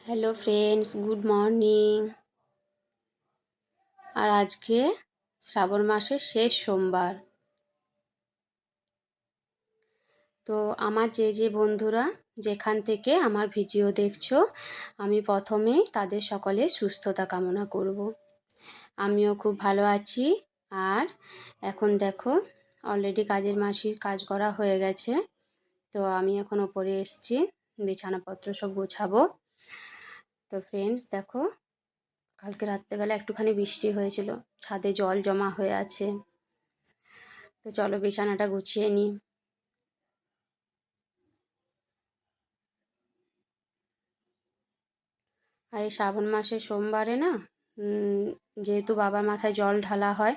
Hello friends, good morning. আর আজকে শ্রাবণ মাসের শেষ সোমবার। তো আমার যে বন্ধুরা যেখান থেকে আমার ভিডিও দেখছো, আমি প্রথমেই তাদের সকলের সুস্থতা কামনা করব। আমিও খুব ভালো আছি। আর এখন দেখো, অলরেডি কাজের মাসির কাজ করা হয়ে গেছে। তো আমি এখন ওপরে এসেছি, বিছানাপত্র সব গোছাবো। তো ফ্রেন্ডস দেখো, কালকে রাত্রেবেলা একটুখানি বৃষ্টি হয়েছিল, ছাদে জল জমা হয়ে আছে। তো চলো বিছানাটা গুছিয়ে নিই। আর এই শ্রাবণ মাসের সোমবারে না, যেহেতু বাবার মাথায় জল ঢালা হয়,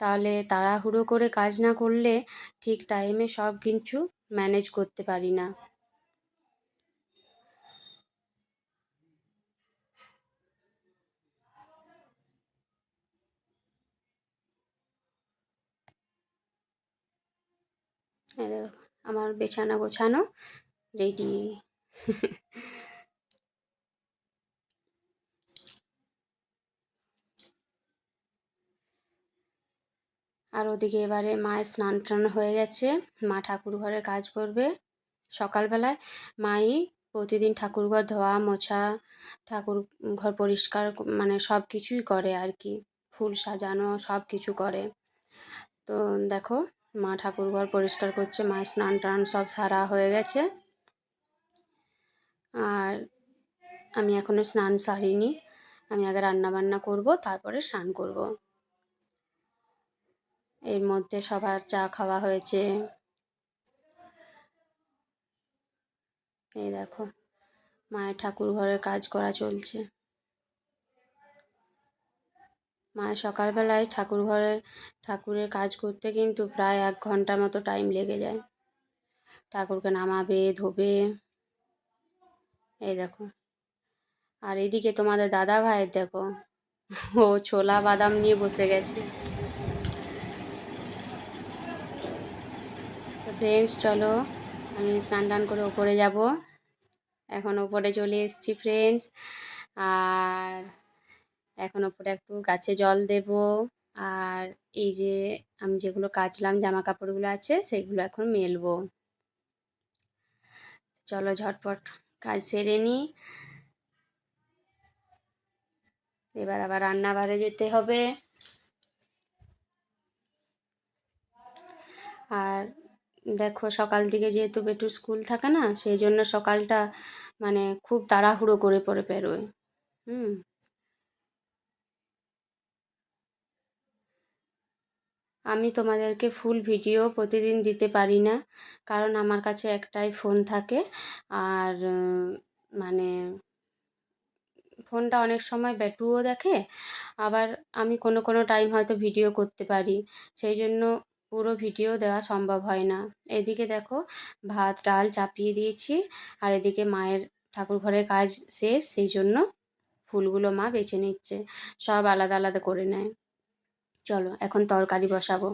তাহলে তাড়াহুড়ো করে কাজ না করলে ঠিক টাইমে সব কিছু ম্যানেজ করতে পারি না। এই দেখো, আমার বিছানা গোছানো রেডি। আর ওদিকে এবারে মায়ের স্নান টান হয়ে গেছে, মা ঠাকুর ঘরে কাজ করবে। সকালবেলায় মাই প্রতিদিন ঠাকুরঘর ধোয়া মোছা, ঠাকুর ঘর পরিষ্কার মানে সব কিছুই করে আর কি, ফুল সাজানো সব কিছু করে। তো দেখো, মা ঠাকুরঘর পরিষ্কার করছে, মায়ের স্নান টান সব সারা হয়ে গেছে। আর আমি এখনো স্নান সারিনি, আমি আগে রান্না বান্না করব, তারপরে স্নান করব। এর মধ্যে সবার চা খাওয়া হয়েছে। এই দেখো, মায়ের ঠাকুর ঘরের কাজ করা চলছে। মায়ের সকালবেলায় ঠাকুরের কাজ করতে কিন্তু প্রায় 1 ঘন্টার মতো টাইম লেগে যায়। ঠাকুরকে নামাবে, ধোবে। এই দেখো, আর এদিকে তোমাদের দাদা ভাইয়ের দেখো, ও ছোলা বাদাম নিয়ে বসে গেছে। তো ফ্রেন্ডস চলো, আমি স্নান টান করে ওপরে যাব। এখন ওপরে চলে এসেছি ফ্রেন্ডস। আর এখন ওপরে একটু গাছে জল দেব। আর এই যে আমি যেগুলো কাচলাম জামা কাপড়গুলো আছে, সেগুলো এখন মেলবো। চলো ঝটপট কাজ সেরে নিই, এবার আবার রান্নাঘরে যেতে হবে। আর দেখো, সকাল থেকে যেহেতু বেটুর স্কুল থাকে না, সেই জন্য সকালটা মানে খুব তাড়াহুড়ো করে পরে বেরোয়। হুম। আমি তোমাদেরকে ফুল ভিডিও প্রতিদিন দিতে পারি না, কারণ আমার কাছে একটাই ফোন থাকে। আর মানে ফোনটা অনেক সময় বেটুও দেখে, আবার আমি কোনো টাইম হয়তো ভিডিও করতে পারি, সেই জন্য পুরো ভিডিও দেওয়া সম্ভব হয় না। এদিকে দেখো, ভাত ডাল চাপিয়ে দিয়েছি, আর এদিকে মায়ের ঠাকুর ঘরের কাজ শেষ, সেই জন্য ফুলগুলো মা বেছে নিচ্ছে, সব আলাদা আলাদা করে নেয়। চলো এখন তরকারি বসাবো।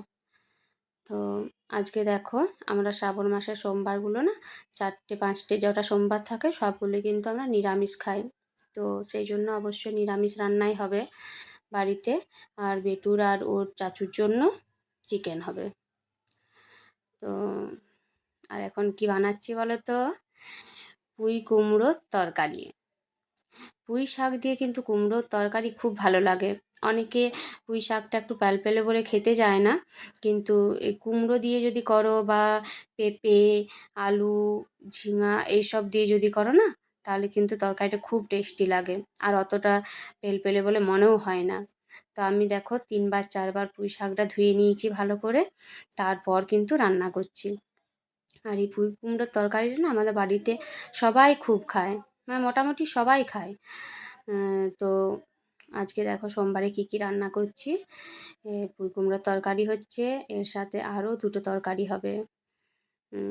তো আজকে দেখো, আমরা শ্রাবণ মাসের সোমবারগুলো না, 4টে 5টে যটা সোমবার থাকে সবগুলো কিন্তু আমরা নিরামিষ খাই। তো সেই জন্য অবশ্যই নিরামিষ রান্নাই হবে বাড়িতে। আর বেটুর আর ওর চাচুর জন্য চিকেন হবে। তো আর এখন কি বানাচ্ছি বলো তো, পুঁই কুমড়োর তরকারি। পুঁই শাক দিয়ে কিন্তু কুমড়োর তরকারি খুব ভালো লাগে। অনেকে পুঁই শাকটা একটু প্যালপেলে বলে খেতে যায় না, কিন্তু এই কুমড়ো দিয়ে যদি করো, বা পেঁপে, আলু, ঝিঙা এইসব দিয়ে যদি করো না, তাহলে কিন্তু তরকারিটা খুব টেস্টি লাগে, আর অতটা পেলপেলে বলে মনেও হয় না। তো আমি দেখো 3বার 4বার পুঁই শাকটা ধুয়ে নিয়েছি ভালো করে, তারপর কিন্তু রান্না করছি। আর এই পুঁই কুমড়োর তরকারিটা না আমাদের বাড়িতে সবাই খুব খায়, মানে মোটামুটি সবাই খায়। তো আজকে দেখো সোমবারে কী কী রান্না করছি। পুঁই কুমড়োর তরকারি হচ্ছে, এর সাথে আরও 2টো তরকারি হবে।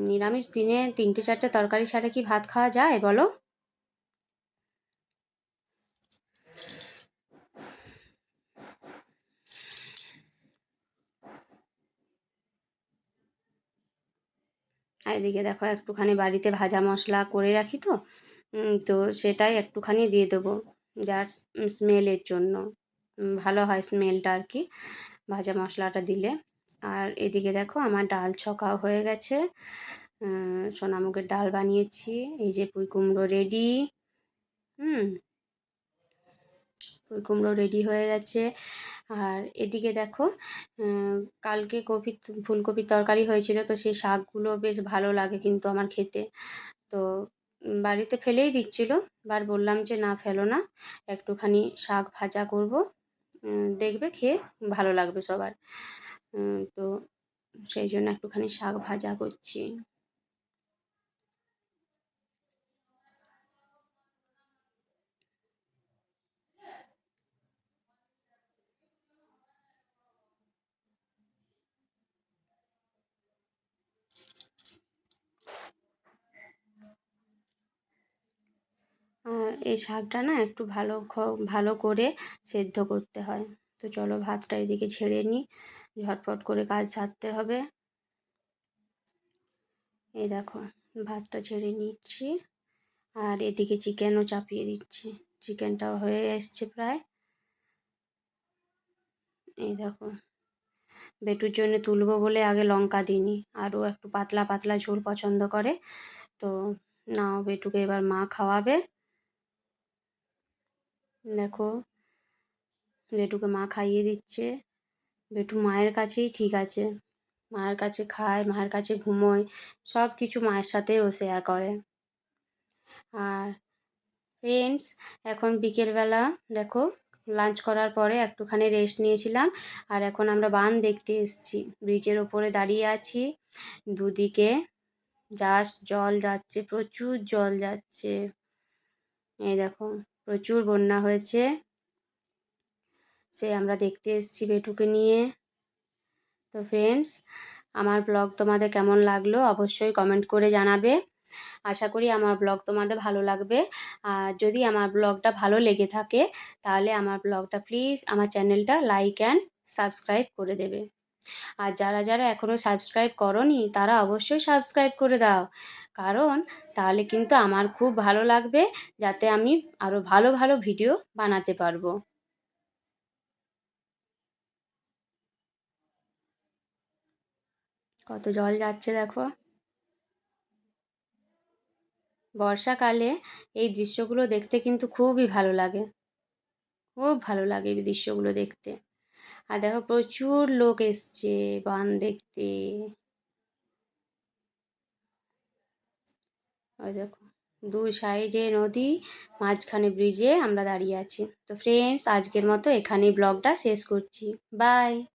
নিরামিষ দিনে 3টে 4টে তরকারি ছাড়া কি ভাত খাওয়া যায় বলো? আর এদিকে দেখো, একটুখানি বাড়িতে ভাজা মশলা করে রাখি, তো তো সেটাই একটুখানি দিয়ে দেবো যার স্মেলের জন্য। ভালো হয় স্মেলটা আর কি ভাজা মশলাটা দিলে। আর এদিকে দেখো আমার ডাল ছকাও হয়ে গেছে। সোনামুগের ডাল বানিয়েছি। এই যে পুঁই কুমড়ো রেডি। হুম, পুঁই কুমড়ো রেডি হয়ে গেছে। আর এদিকে দেখো কালকে ফুলকপির তরকারি হয়েছিল, তো সেই শাকগুলো বেশ ভালো লাগে কিন্তু আমার খেতে। তো বাড়িতে ফেলেই দিচ্ছিল, বললাম যে না ফেলো না, একটুখানি শাক ভাজা করব, দেখবে খেয়ে ভালো লাগবে সবার। তো সেই জন্য একটুখানি শাক ভাজা করছি। এই শাকটা না একটু ভালো করে সেদ্ধ করতে হয়। তো চলো ভাতটা এদিকে ঝেড়ে নিই, ঝটপট করে কাজ সারতে হবে। এই দেখো ভাতটা ঝেড়ে নিচ্ছি, আর এদিকে চিকেনও চাপিয়ে দিচ্ছি। চিকেনটাও হয়ে এসছে প্রায়। এই দেখো বেটুর জন্য তুলবো বলে আগে লঙ্কা দিইনি, আরও একটু পাতলা পাতলা ঝোল পছন্দ করে। তো নাও, বেটুকে এবার মা খাওয়াবে। দেখো বেটুকে মা খাইয়ে দিচ্ছে। বেটু মায়ের কাছেই ঠিক আছে, মায়ের কাছে খায়, মায়ের কাছে ঘুমোয়, সব কিছু মায়ের সাথেই ও শেয়ার করে। আর ফ্রেন্ডস, এখন বিকেলবেলা দেখো লাঞ্চ করার পরে একটুখানি রেস্ট নিয়েছিলাম, আর এখন আমরা বান দেখতে এসেছি। ব্রিজের ওপরে দাঁড়িয়ে আছি, দুদিকে জাস্ট জল যাচ্ছে, প্রচুর জল যাচ্ছে। এই দেখো প্রচুর বন্যা হয়েছে, সে আমরা দেখতে এসেছি বেটুকে নিয়ে। তো ফ্রেন্ডস, আমার ব্লগ তোমাদের কেমন লাগলো অবশ্যই কমেন্ট করে জানাবে। আশা করি আমার ব্লগ তোমাদের ভালো লাগবে। আর যদি আমার ব্লগটা ভালো লেগে থাকে তাহলে আমার ব্লগটা প্লিজ আমার চ্যানেলটা লাইক অ্যান্ড সাবস্ক্রাইব করে দেবে। আর যারা যারা এখনও সাবস্ক্রাইব করোনি তারা অবশ্যই সাবস্ক্রাইব করে দাও, কারণ তাহলে কিন্তু আমার খুব ভালো লাগবে, যাতে আমি আরও ভালো ভালো ভিডিও বানাতে পারবো। কত জল যাচ্ছে দেখো। বর্ষাকালে এই দৃশ্যগুলো দেখতে কিন্তু খুবই ভালো লাগে, খুব ভালো লাগে এই দৃশ্যগুলো দেখতে। আর দেখো প্রচুর লোক এসছে বান দেখতে। ওই দেখো দুই সাইডে নদী, মাঝখানে ব্রিজে আমরা দাঁড়িয়ে আছি। তো ফ্রেন্ডস, আজকের মতো এখানেই ব্লগটা শেষ করছি। বাই।